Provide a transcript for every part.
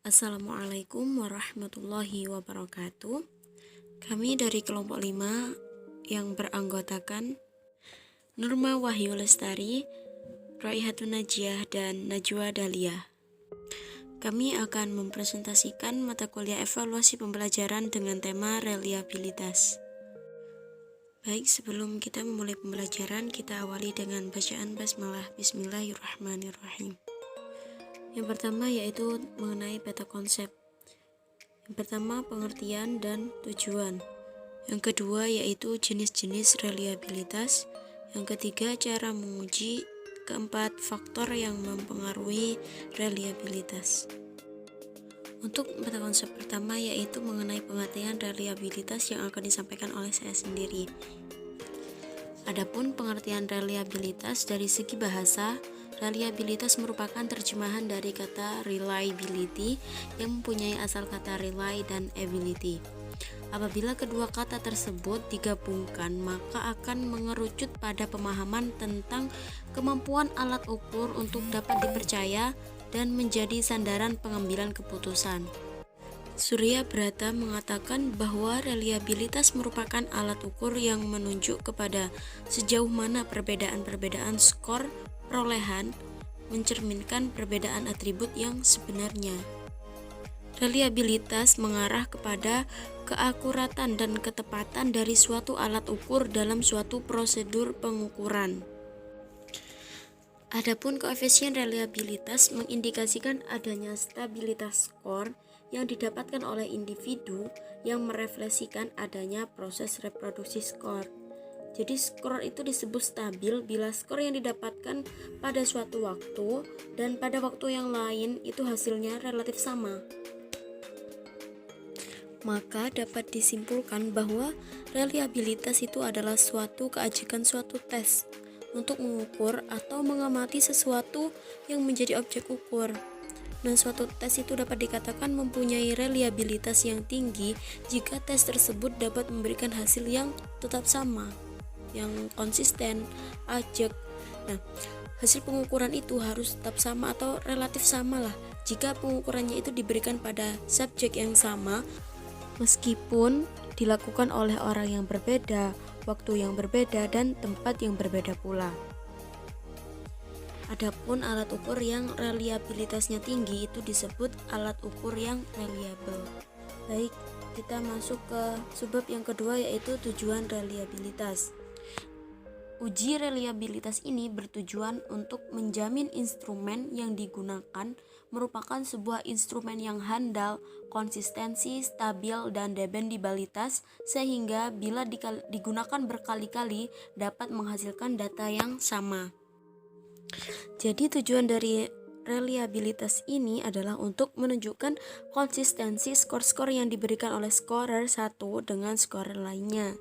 Assalamualaikum warahmatullahi wabarakatuh. Kami dari kelompok 5 yang beranggotakan Nurma Wahyu Lestari, Raihatun Najiah, dan Najwa Dahlia. Kami akan mempresentasikan mata kuliah evaluasi pembelajaran dengan tema reliabilitas. Baik, sebelum kita memulai pembelajaran, kita awali dengan bacaan basmalah. Bismillahirrahmanirrahim. Yang pertama yaitu mengenai beta konsep. Yang pertama, pengertian dan tujuan. Yang kedua yaitu jenis-jenis reliabilitas. Yang ketiga, cara menguji. Keempat, faktor yang mempengaruhi reliabilitas. Untuk beta konsep pertama yaitu mengenai pengertian reliabilitas yang akan disampaikan oleh saya sendiri. Adapun pengertian reliabilitas dari segi bahasa, reliabilitas merupakan terjemahan dari kata reliability yang mempunyai asal kata rely dan ability. Apabila kedua kata tersebut digabungkan, maka akan mengerucut pada pemahaman tentang kemampuan alat ukur untuk dapat dipercaya dan menjadi sandaran pengambilan keputusan. Surya Brata mengatakan bahwa reliabilitas merupakan alat ukur yang menunjuk kepada sejauh mana perbedaan-perbedaan skor perolehan mencerminkan perbedaan atribut yang sebenarnya. Reliabilitas mengarah kepada keakuratan dan ketepatan dari suatu alat ukur dalam suatu prosedur pengukuran. Adapun koefisien reliabilitas mengindikasikan adanya stabilitas skor yang didapatkan oleh individu yang merefleksikan adanya proses reproduksi skor. Jadi skor itu disebut stabil bila skor yang didapatkan pada suatu waktu dan pada waktu yang lain itu hasilnya relatif sama. Maka dapat disimpulkan bahwa reliabilitas itu adalah suatu keajikan suatu tes untuk mengukur atau mengamati sesuatu yang menjadi objek ukur. Dan suatu tes itu dapat dikatakan mempunyai reliabilitas yang tinggi jika tes tersebut dapat memberikan hasil yang tetap sama, yang konsisten, ajak. Nah, hasil pengukuran itu harus tetap sama atau relatif sama lah jika pengukurannya itu diberikan pada subjek yang sama meskipun dilakukan oleh orang yang berbeda, waktu yang berbeda, dan tempat yang berbeda pula. Adapun alat ukur yang reliabilitasnya tinggi itu disebut alat ukur yang reliable. Baik, kita masuk ke subbab yang kedua yaitu tujuan reliabilitas. Uji reliabilitas ini bertujuan untuk menjamin instrumen yang digunakan merupakan sebuah instrumen yang handal, konsistensi, stabil, dan dependabilitas sehingga bila digunakan berkali-kali dapat menghasilkan data yang sama. Jadi tujuan dari reliabilitas ini adalah untuk menunjukkan konsistensi skor-skor yang diberikan oleh scorer satu dengan scorer lainnya.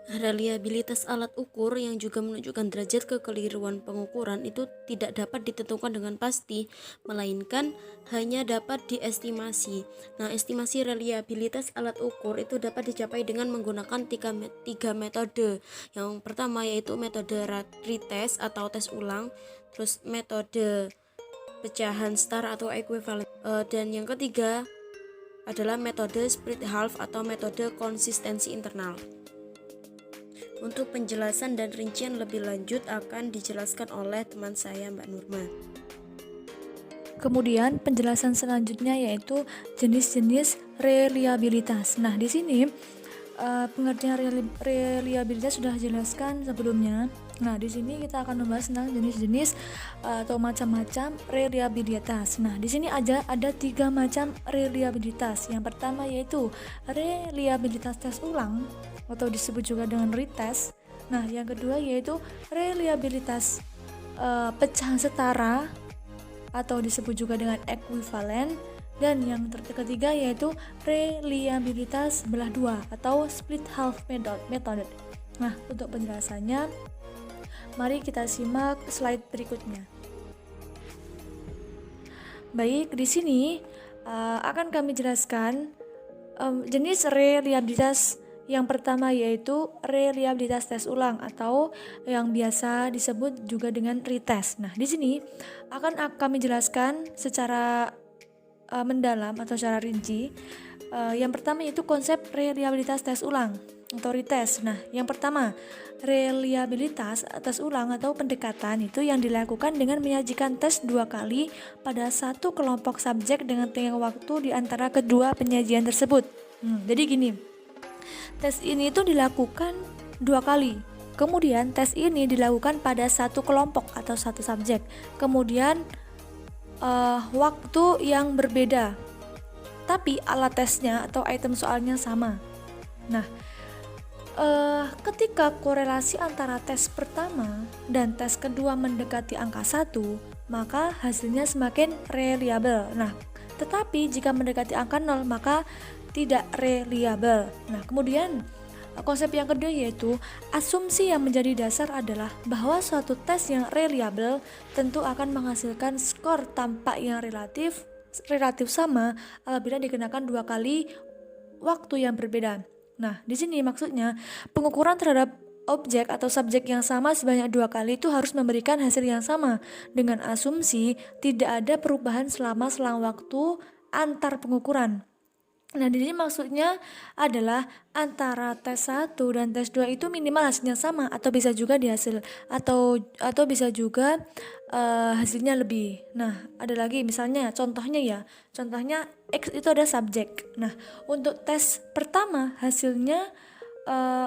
Reliabilitas alat ukur yang juga menunjukkan derajat kekeliruan pengukuran itu tidak dapat ditentukan dengan pasti, melainkan hanya dapat diestimasi. Nah, estimasi reliabilitas alat ukur itu dapat dicapai dengan menggunakan tiga metode. Yang pertama yaitu metode retest atau tes ulang, terus metode pecahan star atau ekuivalen, dan yang ketiga adalah metode split half atau metode konsistensi internal. Untuk penjelasan dan rincian lebih lanjut akan dijelaskan oleh teman saya Mbak Nurma. Kemudian penjelasan selanjutnya yaitu jenis-jenis reliabilitas. Nah, di sini pengertian reliabilitas sudah dijelaskan sebelumnya. Nah, di sini kita akan membahas tentang jenis-jenis atau macam-macam reliabilitas. Nah, di sini ada 3 macam reliabilitas. Yang pertama yaitu reliabilitas tes ulang atau disebut juga dengan retest. Nah, yang kedua yaitu reliabilitas pecahan setara atau disebut juga dengan ekuivalen. Dan yang ketiga yaitu reliabilitas belah dua atau split half method. Nah, untuk penjelasannya mari kita simak slide berikutnya. Baik, di sini akan kami jelaskan jenis reliabilitas. Yang pertama yaitu reliabilitas tes ulang atau yang biasa disebut juga dengan retest. Nah, di sini akan kami jelaskan secara mendalam atau secara rinci. Yang pertama itu konsep reliabilitas tes ulang atau retest. Nah, yang pertama, reliabilitas tes ulang atau pendekatan itu yang dilakukan dengan menyajikan tes 2 kali pada satu kelompok subjek dengan tenggang waktu di antara kedua penyajian tersebut. Jadi gini, tes ini itu dilakukan 2 kali. Kemudian tes ini dilakukan pada satu kelompok atau satu subjek. Kemudian waktu yang berbeda, tapi alat tesnya atau item soalnya sama. Nah, ketika korelasi antara tes pertama dan tes kedua mendekati angka 1, maka hasilnya semakin reliable. Nah, tetapi jika mendekati angka 0, maka tidak reliable. Nah, kemudian konsep yang kedua yaitu asumsi yang menjadi dasar adalah bahwa suatu tes yang reliable tentu akan menghasilkan skor tampak yang relatif sama apabila dikenakan 2 kali waktu yang berbeda. Nah, di sini maksudnya pengukuran terhadap objek atau subjek yang sama sebanyak 2 kali itu harus memberikan hasil yang sama dengan asumsi tidak ada perubahan selama selang waktu antar pengukuran. Nah, di sini maksudnya adalah antara tes 1 dan tes 2 itu minimal hasilnya sama atau bisa juga dihasil atau bisa juga hasilnya lebih. Nah, ada lagi misalnya contohnya X itu ada subjek. Nah, untuk tes pertama hasilnya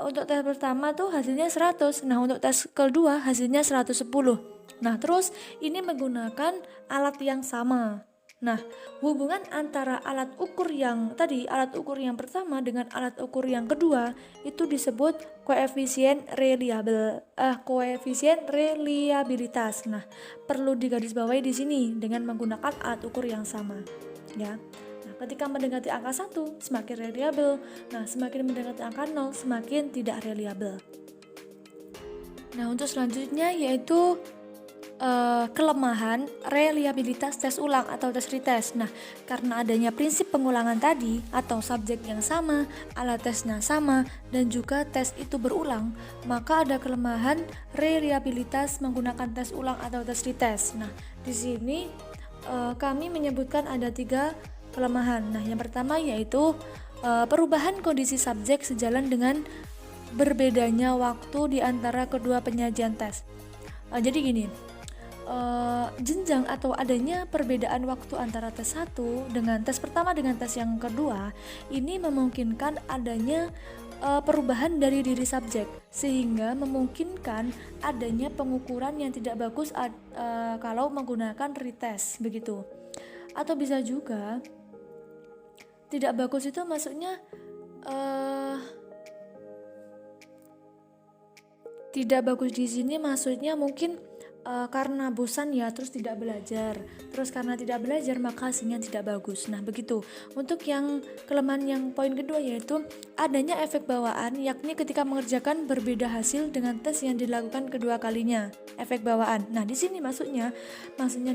untuk tes pertama tuh hasilnya 100. Nah, untuk tes kedua hasilnya 110. Nah, terus ini menggunakan alat yang sama. Nah, hubungan antara alat ukur yang pertama dengan alat ukur yang kedua itu disebut koefisien reliabilitas. Nah, perlu digarisbawahi di sini dengan menggunakan alat ukur yang sama, ya. Nah, ketika mendekati angka 1 semakin reliable. Nah, semakin mendekati angka 0 semakin tidak reliable. Nah, untuk selanjutnya yaitu kelemahan reliabilitas tes ulang atau tes retest. Nah, karena adanya prinsip pengulangan tadi atau subjek yang sama, alat tesnya sama, dan juga tes itu berulang, maka ada kelemahan reliabilitas menggunakan tes ulang atau tes retest. Nah, di sini kami menyebutkan ada 3 kelemahan. Nah, yang pertama yaitu perubahan kondisi subjek sejalan dengan berbedanya waktu di antara kedua penyajian tes. Jadi gini, jenjang atau adanya perbedaan waktu antara tes 1 dengan tes pertama dengan tes yang kedua ini memungkinkan adanya perubahan dari diri subjek sehingga memungkinkan adanya pengukuran yang tidak bagus kalau menggunakan retest begitu. Atau bisa juga tidak bagus itu maksudnya tidak bagus di sini maksudnya mungkin karena bosan ya, terus tidak belajar. Terus karena tidak belajar maka hasilnya tidak bagus. Nah, begitu. Untuk yang kelemahan yang poin kedua yaitu adanya efek bawaan, yakni ketika mengerjakan berbeda hasil dengan tes yang dilakukan kedua kalinya. Efek bawaan. Nah, di sini maksudnya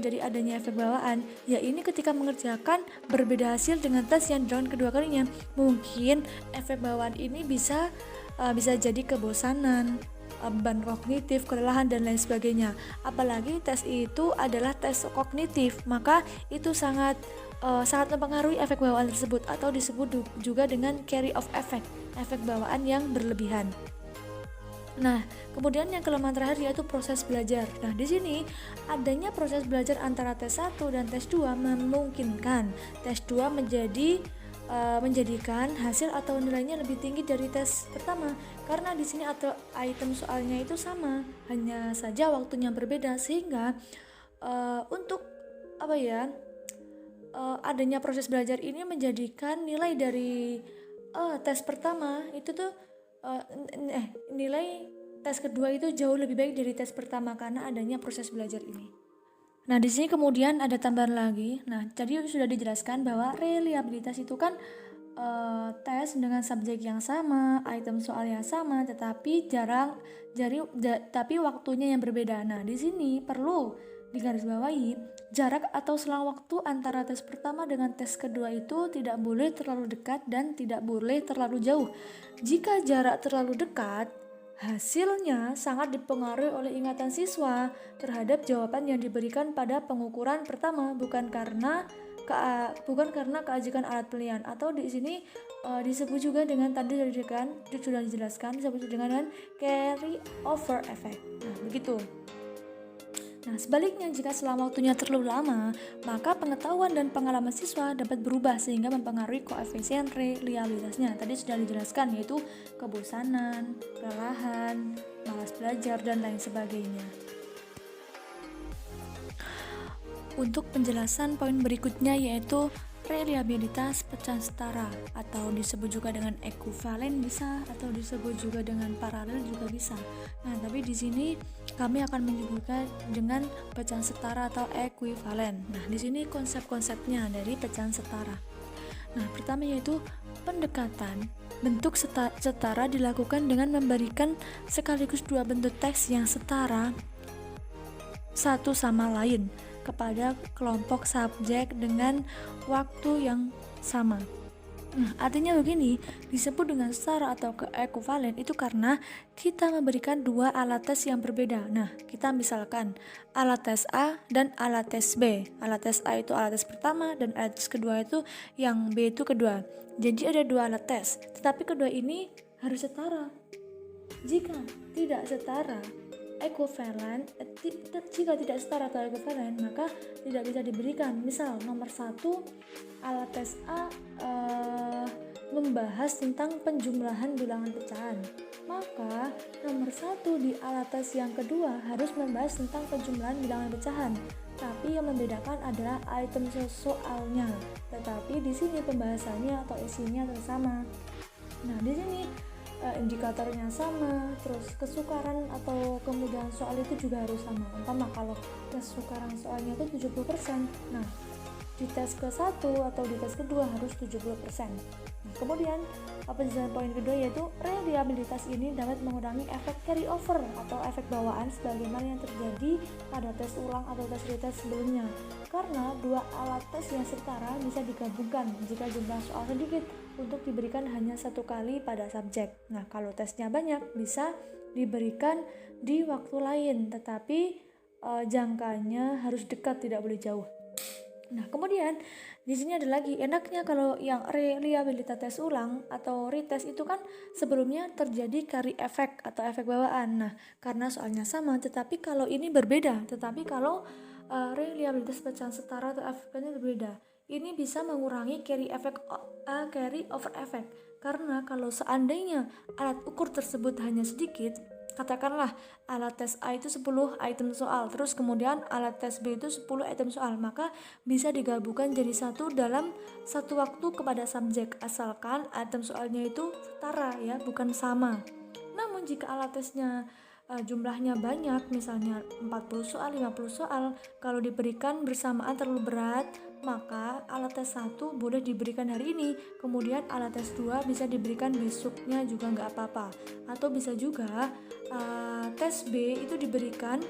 dari adanya efek bawaan, ya ini ketika mengerjakan berbeda hasil dengan tes yang dilakukan kedua kalinya. Mungkin efek bawaan ini bisa jadi kebosanan, beban kognitif, kelelahan dan lain sebagainya. Apalagi tes itu adalah tes kognitif, maka itu sangat mempengaruhi efek bawaan tersebut atau disebut juga dengan carry off effect, efek bawaan yang berlebihan. Nah, kemudian yang kelemahan terakhir yaitu proses belajar. Nah, di sini adanya proses belajar antara tes 1 dan tes 2 memungkinkan tes 2 menjadikan hasil atau nilainya lebih tinggi dari tes pertama karena di sini atau item soalnya itu sama, hanya saja waktunya berbeda sehingga untuk adanya proses belajar ini menjadikan nilai dari tes pertama itu tuh nilai tes kedua itu jauh lebih baik dari tes pertama karena adanya proses belajar ini. Nah, di sini kemudian ada tambahan lagi. Nah, jadi sudah dijelaskan bahwa reliabilitas itu kan tes dengan subjek yang sama, item soal yang sama, tetapi tapi waktunya yang berbeda. Nah, di sini perlu digarisbawahi jarak atau selang waktu antara tes pertama dengan tes kedua itu tidak boleh terlalu dekat dan tidak boleh terlalu jauh. Jika jarak terlalu dekat, hasilnya sangat dipengaruhi oleh ingatan siswa terhadap jawaban yang diberikan pada pengukuran pertama, bukan karena bukan karena keajikan alat pilihan, atau di sini disebut juga dengan tadi sudah dijelaskan disebut dengan carry over effect. Nah, begitu. Nah, sebaliknya jika selama waktunya terlalu lama, maka pengetahuan dan pengalaman siswa dapat berubah sehingga mempengaruhi koefisien reliabilitasnya. Tadi sudah dijelaskan, yaitu kebosanan, kelelahan, malas belajar, dan lain sebagainya. Untuk penjelasan poin berikutnya yaitu reliabilitas pecahan setara, atau disebut juga dengan ekuivalen bisa, atau disebut juga dengan paralel juga bisa. Nah, tapi di sini kami akan menyebutkan dengan pecahan setara atau ekuivalen. Nah, di sini konsep-konsepnya dari pecahan setara. Nah, pertama yaitu pendekatan bentuk setara dilakukan dengan memberikan sekaligus dua bentuk teks yang setara satu sama lain kepada kelompok subjek dengan waktu yang sama. Nah, artinya begini, disebut dengan setara atau ekuivalen itu karena kita memberikan dua alat tes yang berbeda. Nah, kita misalkan alat tes A dan alat tes B. Alat tes A itu alat tes pertama dan alat tes kedua itu yang B itu kedua. Jadi ada dua alat tes, tetapi kedua ini harus setara. Jika tidak setara, ekuivalen, jika tidak setara atau ekuivalen, maka tidak bisa diberikan. Misal nomor 1 alat tes A membahas tentang penjumlahan bilangan pecahan, maka nomor 1 di alat tes yang kedua harus membahas tentang penjumlahan bilangan pecahan, tapi yang membedakan adalah item soalnya, tetapi di sini pembahasannya atau isinya sama. Nah, di sini indikatornya sama, terus kesukaran atau kemudahan soal itu juga harus sama. Umpama kalau kesukaran soalnya itu 70%, nah di tes ke-1 atau di tes kedua harus 70%. Nah, kemudian penjelasan poin kedua yaitu reliabilitas ini dapat mengurangi efek carry over atau efek bawaan sebagaimana yang terjadi pada tes ulang atau tes retest sebelumnya, karena dua alat tes yang setara bisa digabungkan jika jumlah soal sedikit untuk diberikan hanya satu kali pada subjek. Nah, kalau tesnya banyak bisa diberikan di waktu lain, tetapi jangkanya harus dekat, tidak boleh jauh. Nah, kemudian di sini ada lagi, enaknya kalau yang reliabilitas tes ulang atau retest itu kan sebelumnya terjadi carry effect atau efek bawaan. Nah, karena soalnya sama, tetapi kalau ini berbeda. Tetapi kalau reliabilitas pecahan setara atau efeknya berbeda, ini bisa mengurangi carry over effect, karena kalau seandainya alat ukur tersebut hanya sedikit, katakanlah alat tes A itu 10 item soal, terus kemudian alat tes B itu 10 item soal, maka bisa digabungkan jadi satu dalam satu waktu kepada subjek, asalkan item soalnya itu setara ya, bukan sama. Namun jika alat tesnya jumlahnya banyak, misalnya 40 soal, 50 soal, kalau diberikan bersamaan terlalu berat, maka alat tes 1 boleh diberikan hari ini, kemudian alat tes 2 bisa diberikan besoknya juga nggak apa-apa. Atau bisa juga tes B itu diberikan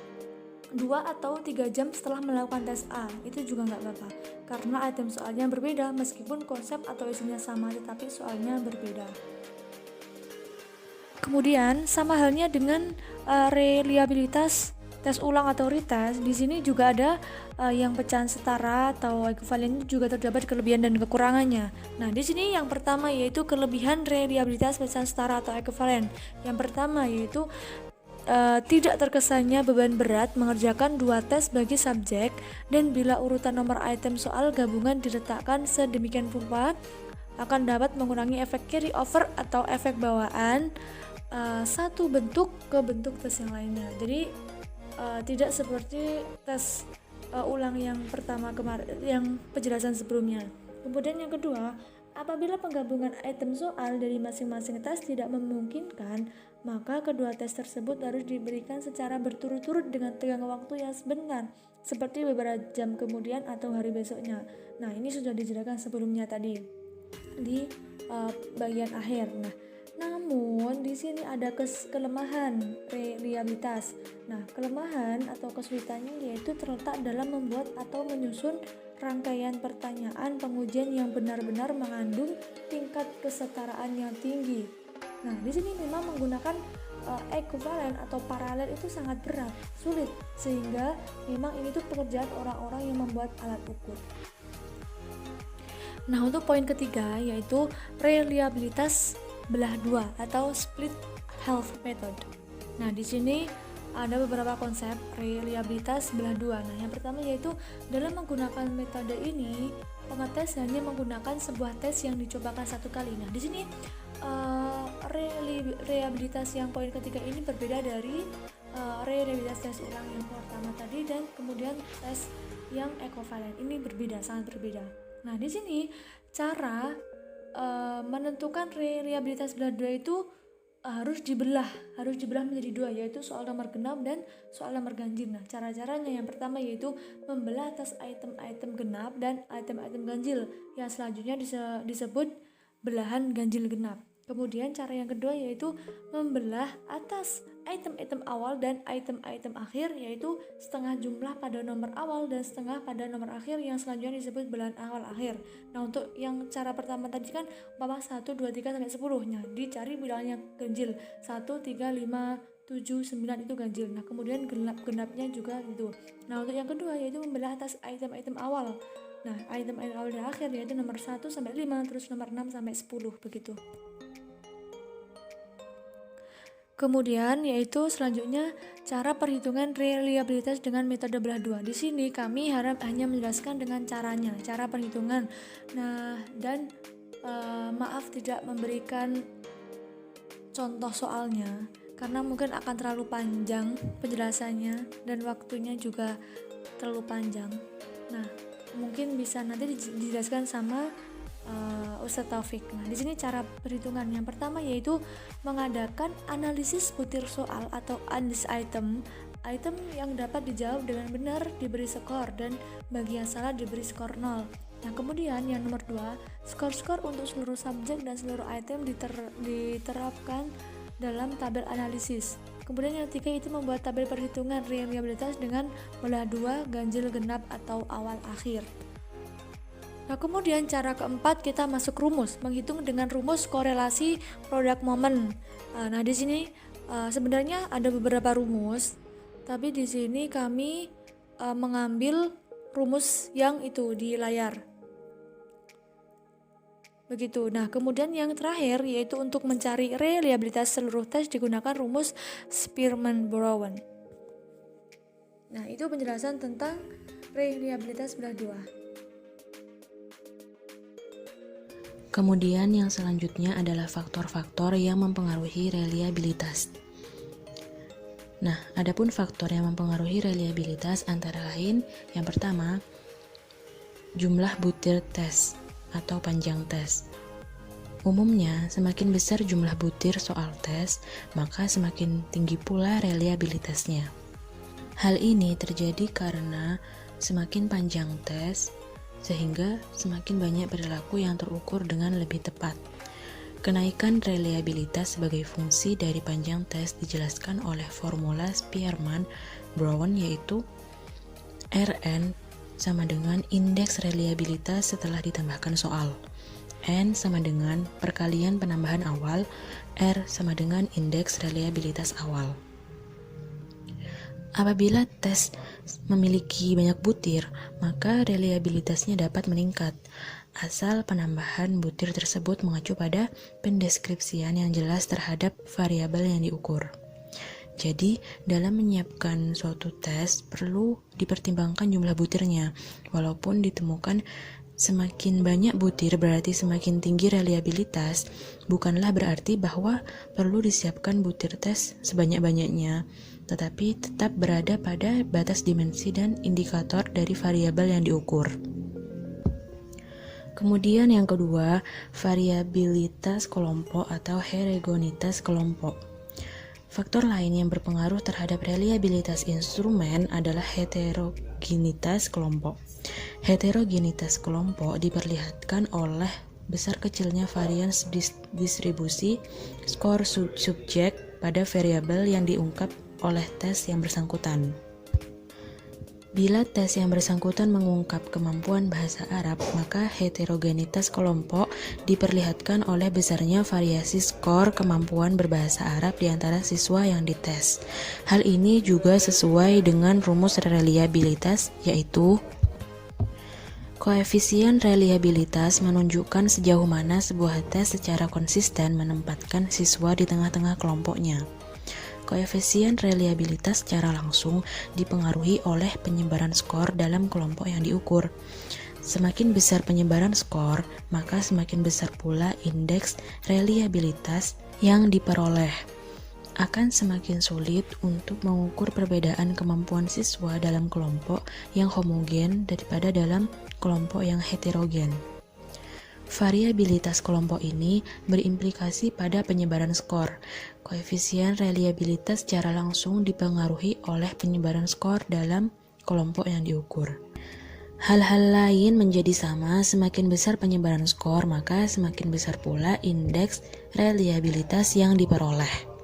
2 atau 3 jam setelah melakukan tes A, itu juga nggak apa-apa, karena item soalnya berbeda meskipun konsep atau isinya sama, tetapi soalnya berbeda. Kemudian sama halnya dengan reliabilitas tes ulang atau retest, di sini juga ada yang pecahan setara atau ekuivalen juga terdapat kelebihan dan kekurangannya. Nah, di sini yang pertama yaitu kelebihan reliabilitas pecahan setara atau ekuivalen. Yang pertama yaitu tidak terkesannya beban berat mengerjakan 2 tes bagi subjek, dan bila urutan nomor item soal gabungan diletakkan sedemikian rupa akan dapat mengurangi efek carry over atau efek bawaan satu bentuk ke bentuk tes yang lainnya. Jadi tidak seperti tes ulang yang pertama kemarin, yang penjelasan sebelumnya. Kemudian yang kedua, apabila penggabungan item soal dari masing-masing tes tidak memungkinkan, maka kedua tes tersebut harus diberikan secara berturut-turut dengan tenggang waktu yang sebentar, seperti beberapa jam kemudian atau hari besoknya. Nah, ini sudah dijelaskan sebelumnya tadi di bagian akhir. Nah, namun di sini ada kelemahan reliabilitas. Nah, kelemahan atau kesulitannya yaitu terletak dalam membuat atau menyusun rangkaian pertanyaan pengujian yang benar-benar mengandung tingkat kesetaraan yang tinggi. Nah, di sini memang menggunakan ekuivalen atau paralel itu sangat berat, sulit, sehingga memang ini tuh pekerjaan orang-orang yang membuat alat ukur. Nah, untuk poin ketiga yaitu reliabilitas belah dua atau split half method. Nah, di sini ada beberapa konsep reliabilitas belah dua. Nah, yang pertama yaitu dalam menggunakan metode ini, pengetes hanya menggunakan sebuah tes yang dicobakan satu kali. Nah, di sini reliabilitas yang poin ketiga ini berbeda dari reliabilitas tes ulang yang pertama tadi dan kemudian tes yang ekovalen. Ini berbeda, sangat berbeda. Nah, di sini cara menentukan reliabilitas belah dua itu harus dibelah menjadi dua, yaitu soal nomor genap dan soal nomor ganjil. Nah, cara-caranya yang pertama yaitu membelah atas item-item genap dan item-item ganjil, yang selanjutnya disebut belahan ganjil genap. Kemudian cara yang kedua yaitu membelah atas item-item awal dan item-item akhir, yaitu setengah jumlah pada nomor awal dan setengah pada nomor akhir, yang selanjutnya disebut belahan awal akhir. Nah, untuk yang cara pertama tadi kan umpama 1, 2, 3 sampai 10, nah dicari bilangannya ganjil 1, 3, 5, 7, 9 itu ganjil. Nah, kemudian genapnya juga itu. Nah, untuk yang kedua yaitu membelah atas item-item awal. Nah, item-item awal dan akhir yaitu nomor 1 sampai 5, terus nomor 6 sampai 10 begitu. Kemudian yaitu selanjutnya cara perhitungan reliabilitas dengan metode belah dua. Di sini kami hanya menjelaskan dengan caranya, cara perhitungan. Nah, dan maaf tidak memberikan contoh soalnya karena mungkin akan terlalu panjang penjelasannya dan waktunya juga terlalu panjang. Nah, mungkin bisa nanti dijelaskan sama Ustadz Taufik. Nah, di sini cara perhitungan yang pertama yaitu mengadakan analisis butir soal atau analysis item yang dapat dijawab dengan benar diberi skor dan bagi yang salah diberi skor 0. Nah, kemudian yang nomor 2, skor-skor untuk seluruh subjek dan seluruh item diterapkan dalam tabel analisis. Kemudian yang ketiga itu membuat tabel perhitungan reliabilitas dengan belah dua, ganjil genap atau awal akhir. Nah, kemudian cara keempat kita masuk rumus, menghitung dengan rumus korelasi product moment. Nah, di sini sebenarnya ada beberapa rumus, tapi di sini kami mengambil rumus yang itu di layar. Begitu. Nah, kemudian yang terakhir yaitu untuk mencari reliabilitas seluruh tes digunakan rumus Spearman-Brown. Nah, itu penjelasan tentang reliabilitas belah dua. Kemudian yang selanjutnya adalah faktor-faktor yang mempengaruhi reliabilitas. Nah, adapun faktor yang mempengaruhi reliabilitas antara lain yang pertama, jumlah butir tes atau panjang tes. Umumnya, semakin besar jumlah butir soal tes, maka semakin tinggi pula reliabilitasnya. Hal ini terjadi karena semakin panjang tes, sehingga semakin banyak perilaku yang terukur dengan lebih tepat. Kenaikan reliabilitas sebagai fungsi dari panjang tes dijelaskan oleh formula Spearman-Brown yaitu Rn sama dengan indeks reliabilitas setelah ditambahkan soal. N sama dengan perkalian penambahan awal, R sama dengan indeks reliabilitas awal. Apabila tes memiliki banyak butir, maka reliabilitasnya dapat meningkat, asal penambahan butir tersebut mengacu pada pendeskripsian yang jelas terhadap variabel yang diukur. Jadi, dalam menyiapkan suatu tes, perlu dipertimbangkan jumlah butirnya, walaupun ditemukan semakin banyak butir berarti semakin tinggi reliabilitas, bukanlah berarti bahwa perlu disiapkan butir tes sebanyak-banyaknya, tetapi tetap berada pada batas dimensi dan indikator dari variabel yang diukur. Kemudian yang kedua, variabilitas kelompok atau heterogenitas kelompok. Faktor lain yang berpengaruh terhadap reliabilitas instrumen adalah heterogenitas kelompok. Heterogenitas kelompok diperlihatkan oleh besar kecilnya varians distribusi skor subjek pada variabel yang diungkap oleh tes yang bersangkutan. Bila tes yang bersangkutan mengungkap kemampuan bahasa Arab, maka heterogenitas kelompok diperlihatkan oleh besarnya variasi skor kemampuan berbahasa Arab di antara siswa yang dites. Hal ini juga sesuai dengan rumus reliabilitas, yaitu Koefisien reliabilitas menunjukkan sejauh mana sebuah tes secara konsisten menempatkan siswa di tengah-tengah kelompoknya. Koefisien reliabilitas secara langsung dipengaruhi oleh penyebaran skor dalam kelompok yang diukur. Semakin besar penyebaran skor, maka semakin besar pula indeks reliabilitas yang diperoleh. Akan semakin sulit untuk mengukur perbedaan kemampuan siswa dalam kelompok yang homogen daripada dalam kelompok yang heterogen. Variabilitas kelompok ini berimplikasi pada penyebaran skor. Koefisien reliabilitas secara langsung dipengaruhi oleh penyebaran skor dalam kelompok yang diukur. Hal-hal lain menjadi sama, semakin besar penyebaran skor, maka semakin besar pula indeks reliabilitas yang diperoleh.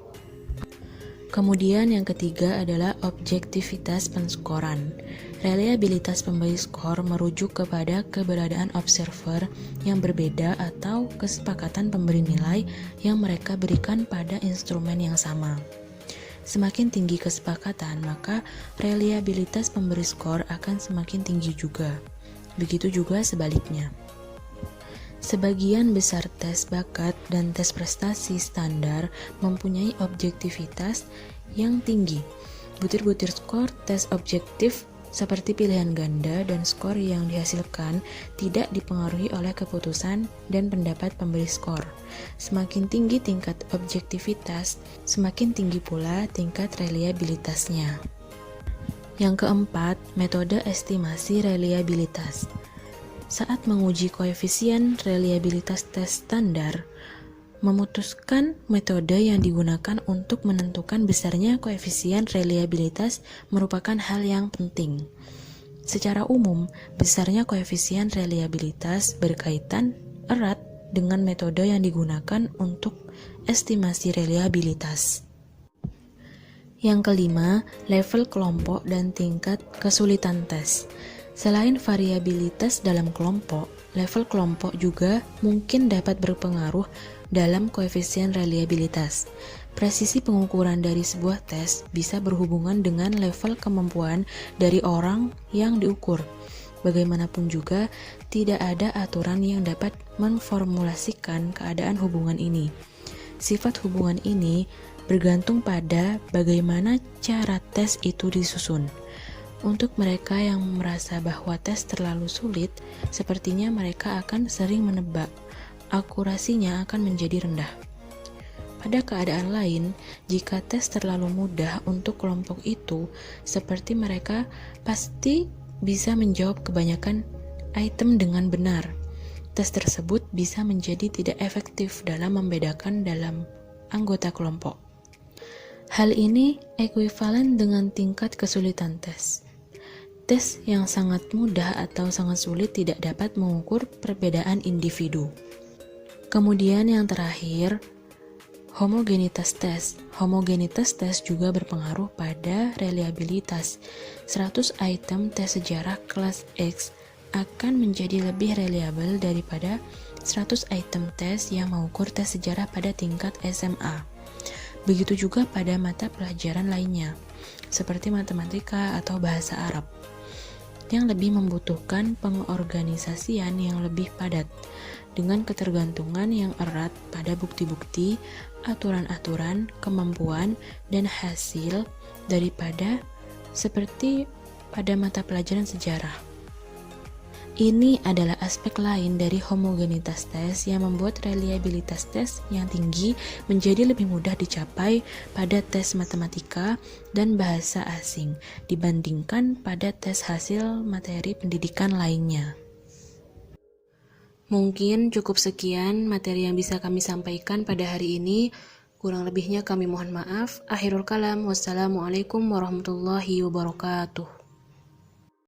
Kemudian yang ketiga adalah objektivitas penskoran. Reliabilitas pemberi skor merujuk kepada keberadaan observer yang berbeda atau kesepakatan pemberi nilai yang mereka berikan pada instrumen yang sama. Semakin tinggi kesepakatan, maka reliabilitas pemberi skor akan semakin tinggi juga. Begitu juga sebaliknya. Sebagian besar tes bakat dan tes prestasi standar mempunyai objektivitas yang tinggi. Butir-butir skor tes objektif seperti pilihan ganda dan skor yang dihasilkan tidak dipengaruhi oleh keputusan dan pendapat pemberi skor. Semakin tinggi tingkat objektivitas, semakin tinggi pula tingkat reliabilitasnya. Yang keempat, metode estimasi reliabilitas. Saat menguji koefisien reliabilitas tes standar, memutuskan metode yang digunakan untuk menentukan besarnya koefisien reliabilitas merupakan hal yang penting. Secara umum, besarnya koefisien reliabilitas berkaitan erat dengan metode yang digunakan untuk estimasi reliabilitas. Yang kelima, level kelompok dan tingkat kesulitan tes. Selain variabilitas dalam kelompok, level kelompok juga mungkin dapat berpengaruh dalam koefisien reliabilitas. Presisi pengukuran dari sebuah tes bisa berhubungan dengan level kemampuan dari orang yang diukur. Bagaimanapun juga, tidak ada aturan yang dapat memformulasikan keadaan hubungan ini. Sifat hubungan ini bergantung pada bagaimana cara tes itu disusun. Untuk mereka yang merasa bahwa tes terlalu sulit, sepertinya mereka akan sering menebak. Akurasinya akan menjadi rendah. Pada keadaan lain, jika tes terlalu mudah untuk kelompok itu, seperti mereka pasti bisa menjawab kebanyakan item dengan benar. Tes tersebut bisa menjadi tidak efektif dalam membedakan dalam anggota kelompok. Hal ini ekuivalen dengan tingkat kesulitan tes. Tes yang sangat mudah atau sangat sulit tidak dapat mengukur perbedaan individu. Kemudian yang terakhir, homogenitas tes. Homogenitas tes juga berpengaruh pada reliabilitas. 100 item tes sejarah kelas X akan menjadi lebih reliabel daripada 100 item tes yang mengukur tes sejarah pada tingkat SMA. Begitu juga pada mata pelajaran lainnya, seperti matematika atau bahasa Arab, yang lebih membutuhkan pengorganisasian yang lebih padat, dengan ketergantungan yang erat pada bukti-bukti, aturan-aturan, kemampuan, dan hasil daripada seperti pada mata pelajaran sejarah. Ini adalah aspek lain dari homogenitas tes yang membuat reliabilitas tes yang tinggi menjadi lebih mudah dicapai pada tes matematika dan bahasa asing dibandingkan pada tes hasil materi pendidikan lainnya. Mungkin cukup sekian materi yang bisa kami sampaikan pada hari ini. Kurang lebihnya kami mohon maaf. Akhirul kalam. Wassalamualaikum warahmatullahi wabarakatuh.